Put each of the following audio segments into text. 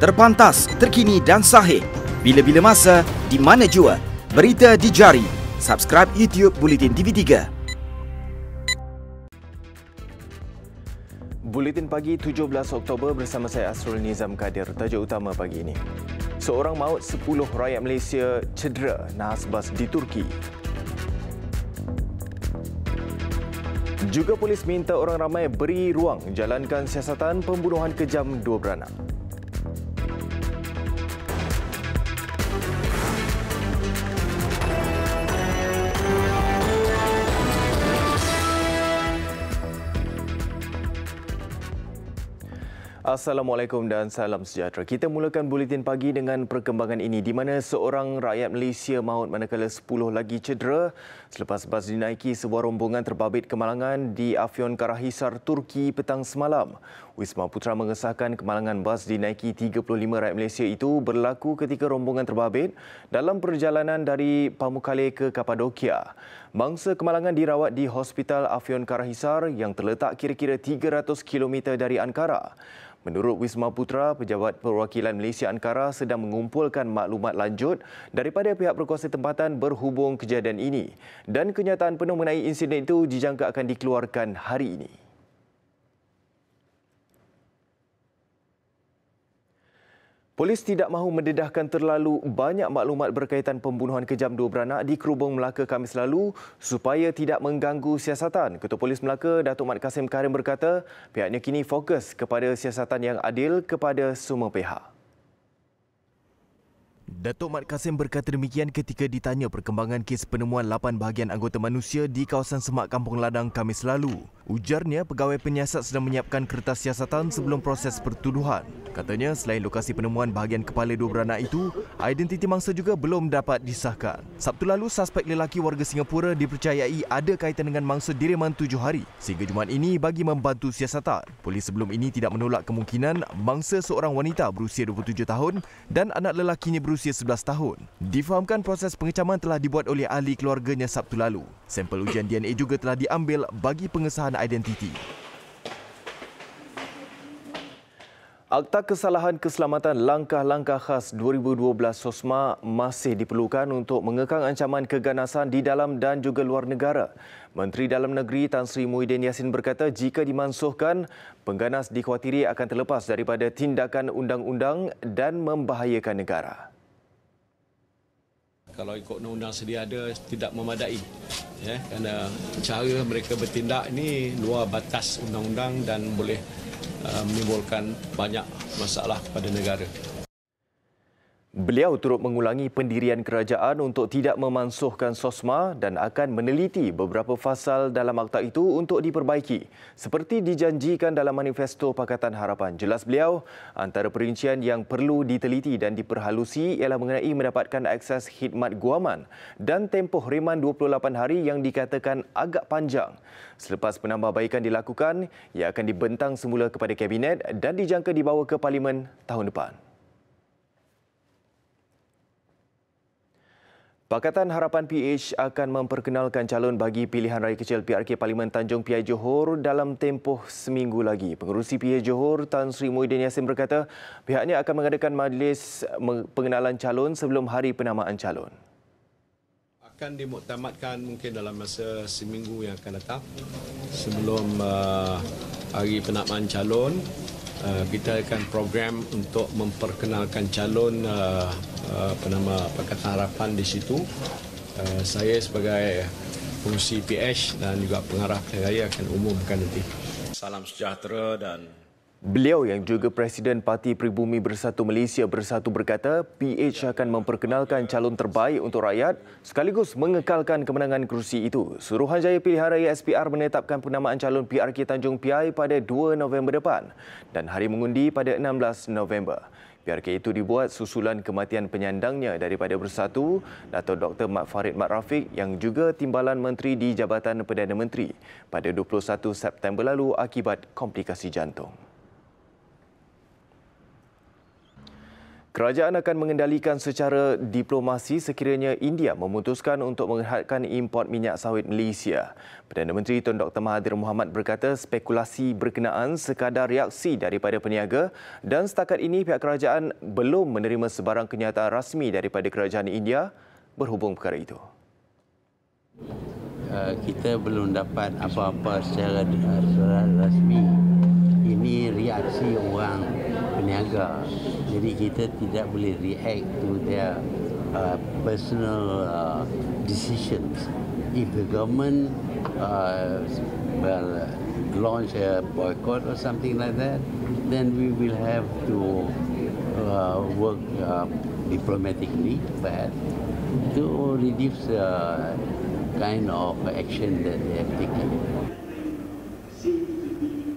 Terpantas, terkini dan sahih. Bila-bila masa, di mana jua. Berita di jari. Subscribe YouTube Bulletin TV3. Buletin pagi 17 Oktober bersama saya Asrul Nizam Kadir. Tajuk utama pagi ini. Seorang maut, 10 rakyat Malaysia cedera nahas bas di Turki. Juga polis minta orang ramai beri ruang jalankan siasatan pembunuhan kejam dua beranak. Assalamualaikum dan salam sejahtera. Kita mulakan buletin pagi dengan perkembangan ini di mana seorang rakyat Malaysia maut manakala 10 lagi cedera selepas bas dinaiki sebuah rombongan terbabit kemalangan di Afyon Karahisar, Turki petang semalam. Wisma Putra mengesahkan kemalangan bas dinaiki 35 rakyat Malaysia itu berlaku ketika rombongan terbabit dalam perjalanan dari Pamukkale ke Kapadokia. Mangsa kemalangan dirawat di Hospital Afyon Karahisar yang terletak kira-kira 300 km dari Ankara. Menurut Wisma Putra, Pejabat Perwakilan Malaysia Ankara sedang mengumpulkan maklumat lanjut daripada pihak berkuasa tempatan berhubung kejadian ini dan kenyataan penuh mengenai insiden itu dijangka akan dikeluarkan hari ini. Polis tidak mahu mendedahkan terlalu banyak maklumat berkaitan pembunuhan kejam dua beranak di Kerubung Melaka Khamis lalu supaya tidak mengganggu siasatan. Ketua Polis Melaka, Datuk Mat Kasim Karim berkata, pihaknya kini fokus kepada siasatan yang adil kepada semua pihak. Datuk Mat Kasim berkata demikian ketika ditanya perkembangan kes penemuan 8 bahagian anggota manusia di kawasan Semak Kampung Ladang Khamis lalu. Ujarnya, pegawai penyiasat sedang menyiapkan kertas siasatan sebelum proses pertuduhan. Katanya, selain lokasi penemuan bahagian kepala dua beranak itu, identiti mangsa juga belum dapat disahkan. Sabtu lalu, suspek lelaki warga Singapura dipercayai ada kaitan dengan mangsa diriman 7 hari sehingga Jumaat ini bagi membantu siasatan. Polis sebelum ini tidak menolak kemungkinan mangsa seorang wanita berusia 27 tahun dan anak lelakinya berusia 11 tahun. Difahamkan proses pengecaman telah dibuat oleh ahli keluarganya Sabtu lalu. Sampel ujian DNA juga telah diambil bagi pengesahan identiti. Akta Kesalahan Keselamatan Langkah-Langkah Khas 2012 SOSMA masih diperlukan untuk mengekang ancaman keganasan di dalam dan juga luar negara. Menteri Dalam Negeri Tan Sri Muhyiddin Yassin berkata jika dimansuhkan, pengganas dikhawatiri akan terlepas daripada tindakan undang-undang dan membahayakan negara. Kalau ikut undang-undang sedia ada tidak memadai, kerana cara mereka bertindak ini luar batas undang-undang dan boleh menimbulkan banyak masalah kepada negara. Beliau turut mengulangi pendirian kerajaan untuk tidak memansuhkan SOSMA dan akan meneliti beberapa fasal dalam akta itu untuk diperbaiki seperti dijanjikan dalam manifesto Pakatan Harapan. Jelas beliau, antara perincian yang perlu diteliti dan diperhalusi ialah mengenai mendapatkan akses khidmat guaman dan tempoh reman 28 hari yang dikatakan agak panjang. Selepas penambahbaikan dilakukan, ia akan dibentang semula kepada Kabinet dan dijangka dibawa ke Parlimen tahun depan. Pakatan Harapan PH akan memperkenalkan calon bagi pilihan raya kecil PRK Parlimen Tanjung Piai Johor dalam tempoh seminggu lagi. Pengerusi PH Johor Tan Sri Muhyiddin Yassin berkata pihaknya akan mengadakan majlis pengenalan calon sebelum hari penamaan calon. Akan dimuktamadkan mungkin dalam masa seminggu yang akan datang sebelum hari penamaan calon. Kita akan program untuk memperkenalkan calon Pakatan Harapan di situ. Saya sebagai pengurusi PH dan juga pengarah pilihan raya akan umumkan nanti. Salam sejahtera dan Beliau yang juga Presiden Parti Pribumi Bersatu Malaysia Bersatu berkata PH akan memperkenalkan calon terbaik untuk rakyat sekaligus mengekalkan kemenangan kerusi itu. Suruhanjaya Pilihan Raya SPR menetapkan penamaan calon PRK Tanjung Piai pada 2 November depan dan hari mengundi pada 16 November. PRK itu dibuat susulan kematian penyandangnya daripada Bersatu, Dato' Dr. Mat Farid Mat Rafiq yang juga Timbalan Menteri di Jabatan Perdana Menteri pada 21 September lalu akibat komplikasi jantung. Kerajaan akan mengendalikan secara diplomasi sekiranya India memutuskan untuk menghadkan import minyak sawit Malaysia. Perdana Menteri Tun Dr. Mahathir Mohamad berkata spekulasi berkenaan sekadar reaksi daripada peniaga dan setakat ini pihak kerajaan belum menerima sebarang kenyataan rasmi daripada kerajaan India berhubung perkara itu. Kita belum dapat apa-apa secara rasmi. Ini reaksi orang peniaga. Jadi kita tidak boleh react to their personal decisions. If the government launch a boycott or something like that, then we will have to work diplomatically, perhaps, to reduce kind of action that they have taken.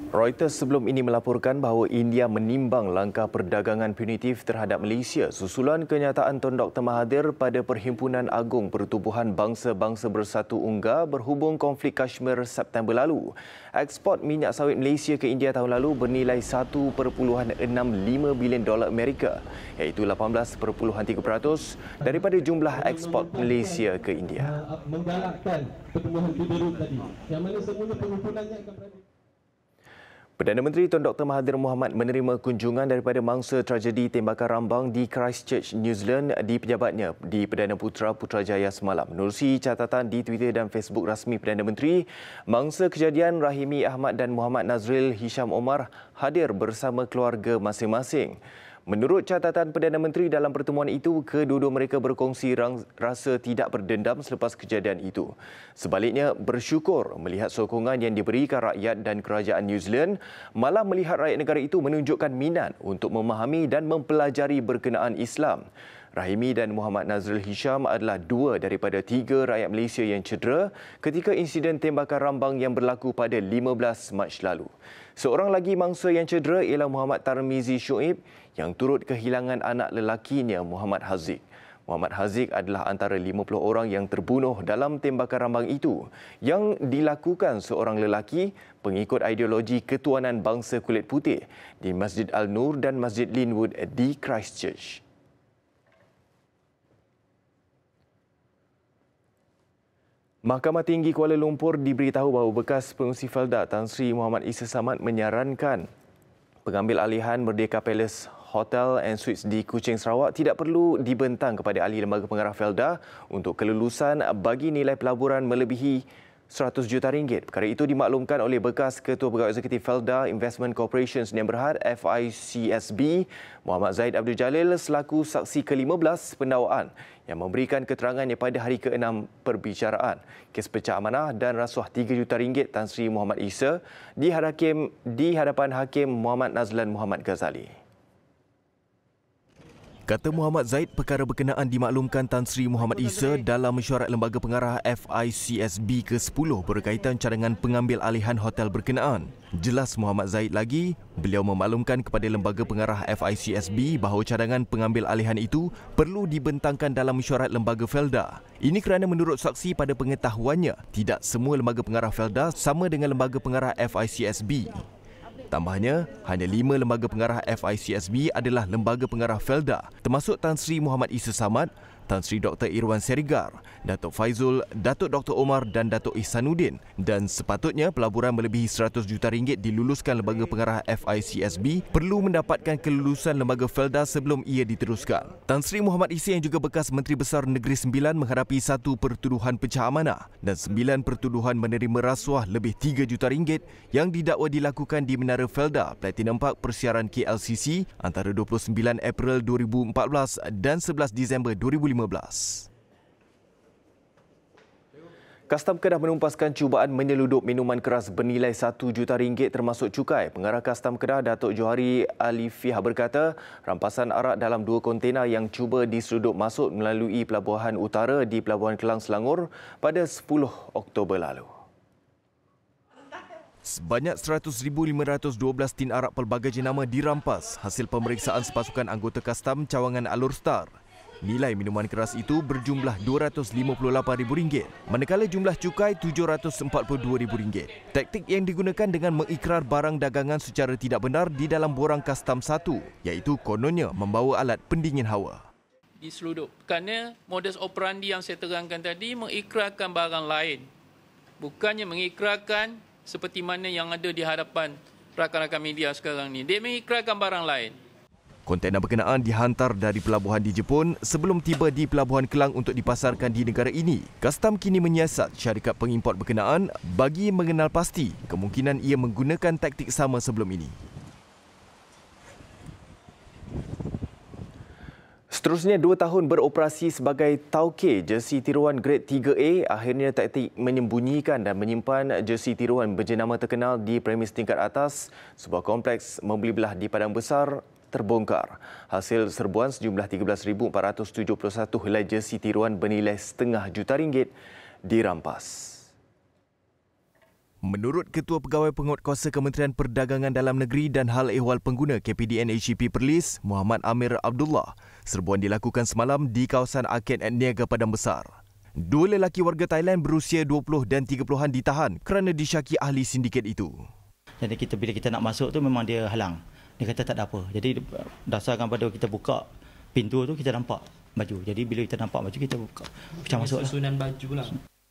Reuters sebelum ini melaporkan bahawa India menimbang langkah perdagangan punitif terhadap Malaysia susulan kenyataan Tun Dr. Mahathir pada Perhimpunan Agung Pertubuhan Bangsa-Bangsa Bersatu UNGA berhubung konflik Kashmir September lalu. Ekspor minyak sawit Malaysia ke India tahun lalu bernilai $1.65 bilion Amerika, iaitu 18.3% daripada jumlah ekspor Malaysia ke India. Menggalakkan pertumbuhan biru tadi, yang mana semula penghimpunannya akan berada. Perdana Menteri Tun Dr. Mahathir Mohamad menerima kunjungan daripada mangsa tragedi tembakan Rambang di Christchurch, New Zealand di pejabatnya di Perdana Putra Putrajaya semalam. Menerusi catatan di Twitter dan Facebook rasmi Perdana Menteri, mangsa kejadian Rahimi Ahmad dan Muhammad Nazril Hisham Omar hadir bersama keluarga masing-masing. Menurut catatan Perdana Menteri dalam pertemuan itu, kedua-dua mereka berkongsi rasa tidak berdendam selepas kejadian itu. Sebaliknya, bersyukur melihat sokongan yang diberikan rakyat dan kerajaan New Zealand, malah melihat rakyat negara itu menunjukkan minat untuk memahami dan mempelajari berkenaan Islam. Rahimi dan Muhammad Nazril Hisham adalah dua daripada 3 rakyat Malaysia yang cedera ketika insiden tembakan Rambang yang berlaku pada 15 Mac lalu. Seorang lagi mangsa yang cedera ialah Muhammad Tarmizi Shoaib yang turut kehilangan anak lelakinya Muhammad Haziq. Muhammad Haziq adalah antara 50 orang yang terbunuh dalam tembakan Rambang itu yang dilakukan seorang lelaki pengikut ideologi ketuanan bangsa kulit putih di Masjid Al-Nur dan Masjid Linwood di Christchurch. Mahkamah Tinggi Kuala Lumpur diberitahu bahawa bekas pengurusi Felda Tan Sri Muhammad Isa Samad menyarankan pengambil alihan Merdeka Palace Hotel and Suites di Kuching, Sarawak tidak perlu dibentang kepada ahli lembaga pengarah Felda untuk kelulusan bagi nilai pelaburan melebihi RM100 juta. Perkara itu dimaklumkan oleh bekas Ketua Pegawai Eksekutif Felda Investment Corporation Sdn Bhd FICSB Muhammad Zaid Abdul Jalil selaku saksi ke-15 pendakwaan yang memberikan keterangannya pada hari ke-6 perbicaraan kes pecah amanah dan rasuah RM3 juta Tan Sri Muhammad Isa di hadapan Hakim Muhammad Nazlan Muhammad Ghazali. Kata Muhammad Zaid, perkara berkenaan dimaklumkan Tan Sri Muhammad Isa dalam mesyuarat lembaga pengarah FICSB ke-10 berkaitan cadangan pengambil alihan hotel berkenaan. Jelas Muhammad Zaid lagi, beliau memaklumkan kepada lembaga pengarah FICSB bahawa cadangan pengambil alihan itu perlu dibentangkan dalam mesyuarat lembaga Felda. Ini kerana menurut saksi pada pengetahuannya, tidak semua lembaga pengarah Felda sama dengan lembaga pengarah FICSB. Tambahnya, hanya 5 lembaga pengarah FICSB adalah lembaga pengarah Felda, termasuk Tan Sri Muhammad Isa Samad, Tan Sri Dr. Irwan Serigar, Datuk Faizul, Datuk Dr. Omar dan Datuk Ihsanuddin, dan sepatutnya pelaburan melebihi RM100 juta diluluskan lembaga pengarah FICSB perlu mendapatkan kelulusan lembaga Felda sebelum ia diteruskan. Tan Sri Muhammad Isa yang juga bekas Menteri Besar Negeri Sembilan menghadapi 1 pertuduhan pecah amanah dan 9 pertuduhan menerima rasuah lebih RM3 juta yang didakwa dilakukan di Menara Felda, Platinum Park Persiaran KLCC antara 29 April 2014 dan 11 Disember 2015. Kastam Kedah menumpaskan cubaan menyeludup minuman keras bernilai RM1 juta termasuk cukai. Pengarah Kastam Kedah Datuk Johari Alifiyah berkata, rampasan arak dalam 2 kontena yang cuba diseludup masuk melalui Pelabuhan Utara di Pelabuhan Kelang, Selangor pada 10 Oktober lalu. Sebanyak 100,512 tin arak pelbagai jenama dirampas hasil pemeriksaan sepasukan anggota Kastam Cawangan Alur Star. Nilai minuman keras itu berjumlah RM258,000, manakala jumlah cukai RM742,000. Taktik yang digunakan dengan mengikrar barang dagangan secara tidak benar di dalam borang kastam 1, iaitu kononnya membawa alat pendingin hawa. Diseludupkannya modus operandi yang saya terangkan tadi mengikrarkan barang lain. Bukannya mengikrarkan seperti mana yang ada di hadapan rakan-rakan media sekarang ni. Dia mengikrarkan barang lain. Kontena berkenaan dihantar dari pelabuhan di Jepun sebelum tiba di Pelabuhan Kelang untuk dipasarkan di negara ini. Kastam kini menyiasat syarikat pengimport berkenaan bagi mengenal pasti kemungkinan ia menggunakan taktik sama sebelum ini. Seterusnya, 2 tahun beroperasi sebagai tauke jersey tiruan grade 3A, akhirnya taktik menyembunyikan dan menyimpan jersey tiruan berjenama terkenal di premis tingkat atas sebuah kompleks membeli belah di Padang Besar terbongkar. Hasil serbuan sejumlah 13,471 helai jersey tiruan bernilai RM500,000 dirampas. Menurut Ketua Pegawai Penguatkuasa Kementerian Perdagangan Dalam Negeri dan Hal Ehwal Pengguna KPDN HEP Perlis, Muhammad Amir Abdullah, serbuan dilakukan semalam di kawasan Arkad Niaga Padang Besar. 2 lelaki warga Thailand berusia 20 dan 30-an ditahan kerana disyaki ahli sindiket itu. Jadi bila kita nak masuk tu memang dia halang. Dia kata tak ada apa. Jadi dasarkan pada kita buka pintu tu kita nampak baju. Jadi bila kita nampak baju kita buka. Macam masuklah. Susunan baju lah.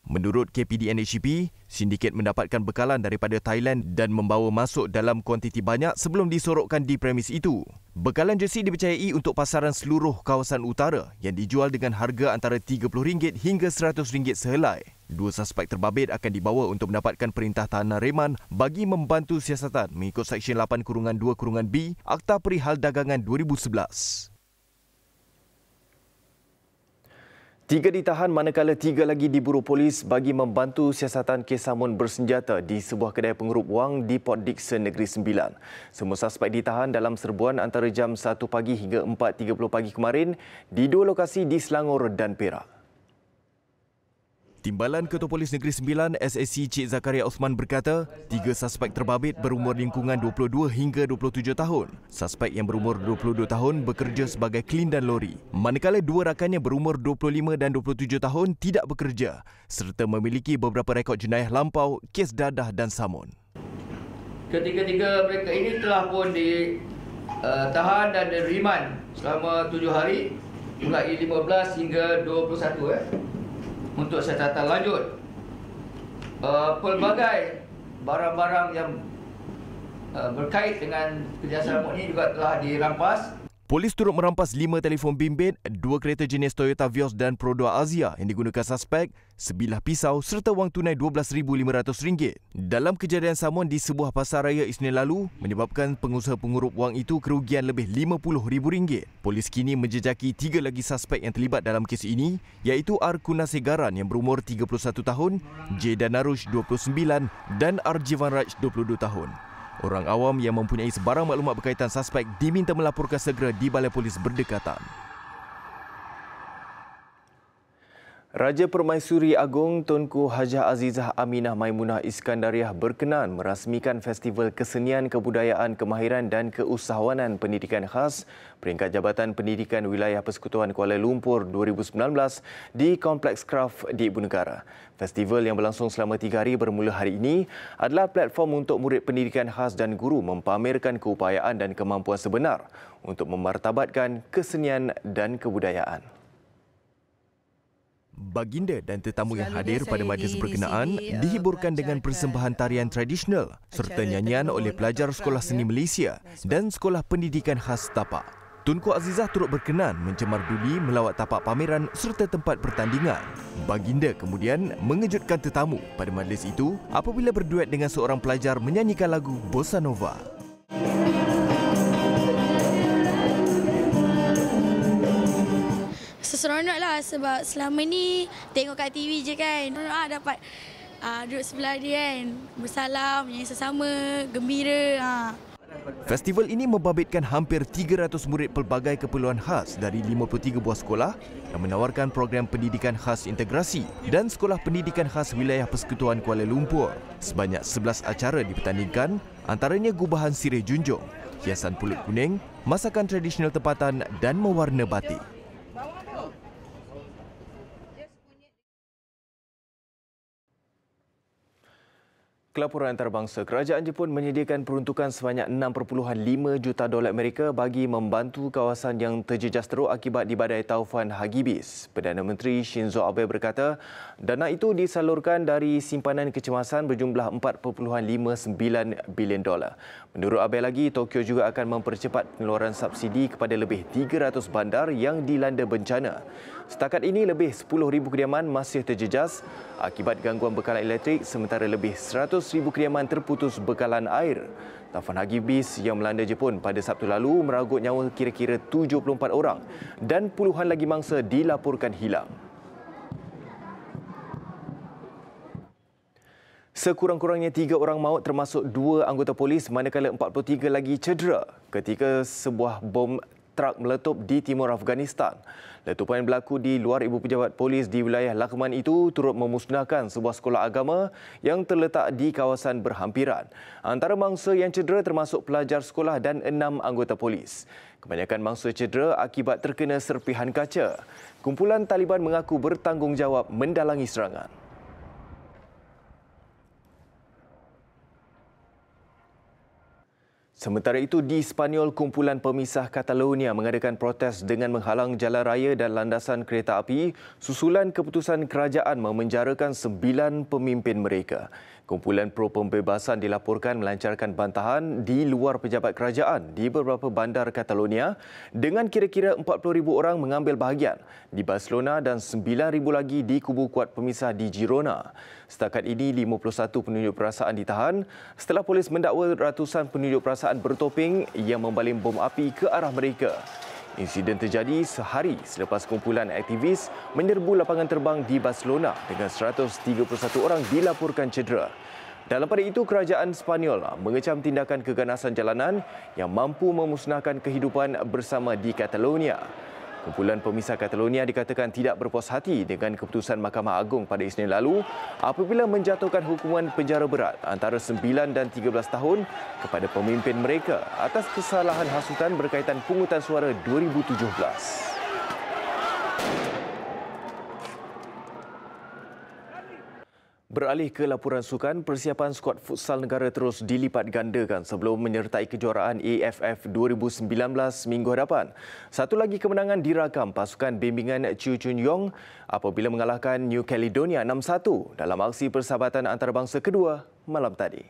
Menurut KPDN HEP, sindiket mendapatkan bekalan daripada Thailand dan membawa masuk dalam kuantiti banyak sebelum disorokkan di premis itu. Bekalan jersey dipercayai untuk pasaran seluruh kawasan utara yang dijual dengan harga antara RM30 hingga RM100 sehelai. 2 suspek terbabit akan dibawa untuk mendapatkan perintah tahanan reman bagi membantu siasatan mengikut Seksyen 8-2-B Akta Perihal Dagangan 2011. 3 ditahan manakala 3 lagi diburu polis bagi membantu siasatan kes samun bersenjata di sebuah kedai pengerup wang di Port Dickson, Negeri Sembilan. Semua suspek ditahan dalam serbuan antara jam 1 pagi hingga 4.30 pagi kemarin di 2 lokasi di Selangor dan Perak. Timbalan Ketua Polis Negeri Sembilan SSC Cik Zakaria Osman berkata, 3 suspek terbabit berumur lingkungan 22 hingga 27 tahun. Suspek yang berumur 22 tahun bekerja sebagai kelindan lori, manakala 2 rakannya berumur 25 dan 27 tahun tidak bekerja serta memiliki beberapa rekod jenayah lampau, kes dadah dan samun. Ketiga-tiga mereka ini telah pun ditahan dan diriman selama 7 hari, mulai 15 hingga 21 untuk siasatan lanjut. Pelbagai barang-barang yang berkait dengan kerjasama ini juga telah dirampas. Polis turut merampas 5 telefon bimbit, 2 kereta jenis Toyota Vios dan Pro 2 Azia yang digunakan suspek, sebilah pisau serta wang tunai RM12,500. Dalam kejadian samun di sebuah pasar raya Isnin lalu menyebabkan pengusaha pengurup wang itu kerugian lebih RM50,000. Polis kini menjejaki 3 lagi suspek yang terlibat dalam kes ini, iaitu R. Kunasegaran yang berumur 31 tahun, J. Danarush 29 dan R. Jivanraj 22 tahun. Orang awam yang mempunyai sebarang maklumat berkaitan suspek diminta melaporkan segera di Balai Polis berdekatan. Raja Permaisuri Agong Tunku Hajah Azizah Aminah Maimunah Iskandariah berkenan merasmikan Festival Kesenian Kebudayaan Kemahiran dan Keusahawanan Pendidikan Khas peringkat Jabatan Pendidikan Wilayah Persekutuan Kuala Lumpur 2019 di Kompleks Kraft di Ibu Negara. Festival yang berlangsung selama 3 hari bermula hari ini adalah platform untuk murid pendidikan khas dan guru mempamerkan keupayaan dan kemampuan sebenar untuk memartabatkan kesenian dan kebudayaan. Baginda dan tetamu yang hadir pada majlis berkenaan dihiburkan dengan persembahan tarian tradisional serta nyanyian oleh pelajar Sekolah Seni Malaysia dan Sekolah Pendidikan Khas Tapak. Tunku Azizah turut berkenan mencemar duli melawat tapak pameran serta tempat pertandingan. Baginda kemudian mengejutkan tetamu pada majlis itu apabila berduet dengan seorang pelajar menyanyikan lagu Bossa Nova. Seronok lah sebab selama ni tengok kat TV je kan. Dapat duduk sebelah dia kan. Bersalam, menyanyi sesama, gembira. Festival ini membabitkan hampir 300 murid pelbagai keperluan khas dari 53 buah sekolah yang menawarkan program pendidikan khas integrasi dan sekolah pendidikan khas wilayah Persekutuan Kuala Lumpur. Sebanyak 11 acara dipertandingkan, antaranya gubahan sirih junjung, hiasan pulut kuning, masakan tradisional tempatan dan mewarna batik. Kelapuran antarabangsa, kerajaan Jepun menyediakan peruntukan sebanyak 6.5 juta dolar Amerika bagi membantu kawasan yang terjejas teruk akibat di badai taufan Hagibis. Perdana Menteri Shinzo Abe berkata, dana itu disalurkan dari simpanan kecemasan berjumlah 4.59 bilion dolar. Menurut Abe lagi, Tokyo juga akan mempercepat pengeluaran subsidi kepada lebih 300 bandar yang dilanda bencana. Setakat ini, lebih 10,000 kediaman masih terjejas akibat gangguan bekalan elektrik, sementara lebih 100,000 kediaman terputus bekalan air. Taufan Hagibis yang melanda Jepun pada Sabtu lalu meragut nyawa kira-kira 74 orang dan puluhan lagi mangsa dilaporkan hilang. Sekurang-kurangnya 3 orang maut termasuk 2 anggota polis manakala 43 lagi cedera ketika sebuah bom truk meletup di timur Afghanistan. Letupan yang berlaku di luar ibu pejabat polis di wilayah Laghman itu turut memusnahkan sebuah sekolah agama yang terletak di kawasan berhampiran. Antara mangsa yang cedera termasuk pelajar sekolah dan 6 anggota polis. Kebanyakan mangsa cedera akibat terkena serpihan kaca. Kumpulan Taliban mengaku bertanggungjawab mendalangi serangan. Sementara itu, di Sepanyol, kumpulan pemisah Catalonia mengadakan protes dengan menghalang jalan raya dan landasan kereta api susulan keputusan kerajaan memenjarakan 9 pemimpin mereka. Kumpulan pro pembebasan dilaporkan melancarkan bantahan di luar pejabat kerajaan di beberapa bandar Catalonia dengan kira-kira 40,000 orang mengambil bahagian di Barcelona dan 9,000 lagi di kubu kuat pemisah di Girona. Setakat ini, 51 penunjuk perasaan ditahan setelah polis mendakwa ratusan penunjuk perasaan bertopeng yang membaling bom api ke arah mereka. Insiden terjadi sehari selepas kumpulan aktivis menyerbu lapangan terbang di Barcelona dengan 131 orang dilaporkan cedera. Dalam pada itu, kerajaan Sepanyol mengecam tindakan keganasan jalanan yang mampu memusnahkan kehidupan bersama di Catalonia. Kumpulan pemisah Catalonia dikatakan tidak berpuas hati dengan keputusan Mahkamah Agung pada Isnin lalu apabila menjatuhkan hukuman penjara berat antara 9 dan 13 tahun kepada pemimpin mereka atas kesalahan hasutan berkaitan pungutan suara 2017. Beralih ke laporan sukan, persiapan skuad futsal negara terus dilipat gandakan sebelum menyertai kejuaraan AFF 2019 minggu hadapan. Satu lagi kemenangan dirakam pasukan bimbingan Chiu Chun Yong apabila mengalahkan New Caledonia 6-1 dalam aksi persahabatan antarabangsa kedua malam tadi.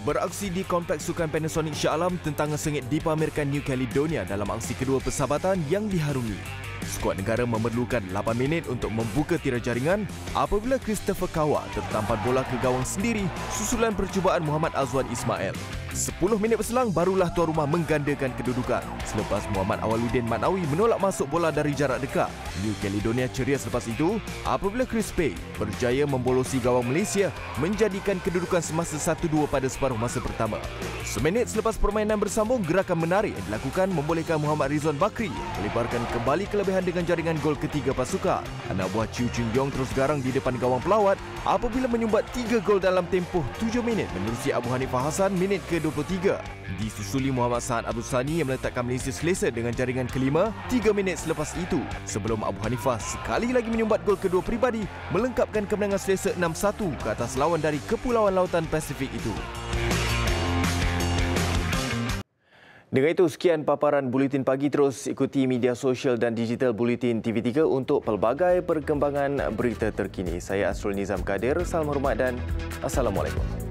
Beraksi di Kompleks Sukan Panasonic Shah Alam, tentangan sengit dipamerkan New Caledonia dalam aksi kedua persahabatan yang diharungi. Skuad negara memerlukan 8 minit untuk membuka tirai jaringan apabila Christopher Kawa tertampar bola ke gawang sendiri susulan percubaan Muhammad Azwan Ismail. 10 minit berselang barulah tuan rumah menggandakan kedudukan selepas Muhammad Awaluddin Manawi menolak masuk bola dari jarak dekat. New Caledonia ceria selepas itu apabila Chris Pay berjaya membolosi gawang Malaysia menjadikan kedudukan semasa 1-2 pada separuh masa pertama. Seminit selepas permainan bersambung, gerakan menarik yang dilakukan membolehkan Muhammad Rizwan Bakri melebarkan kembali kelebihan dengan jaringan gol ketiga pasukan. Anak buah Chiu Chun Yong terus garang di depan gawang pelawat apabila menyumbat 3 gol dalam tempoh 7 minit menerusi Abu Hanifah Hassan minit ke-23. Disusuli Muhammad Sa'ad Abdul Sani yang meletakkan Malaysia selesa dengan jaringan kelima 3 minit selepas itu. Sebelum Abu Hanifah sekali lagi menyumbat gol kedua peribadi melengkapkan kemenangan selesa 6-1 ke atas lawan dari Kepulauan Lautan Pasifik itu. Dengan itu, sekian paparan Buletin Pagi. Terus ikuti media sosial dan digital Buletin TV3 untuk pelbagai perkembangan berita terkini. Saya Asrul Nizam Kadir. Salam hormat dan Assalamualaikum.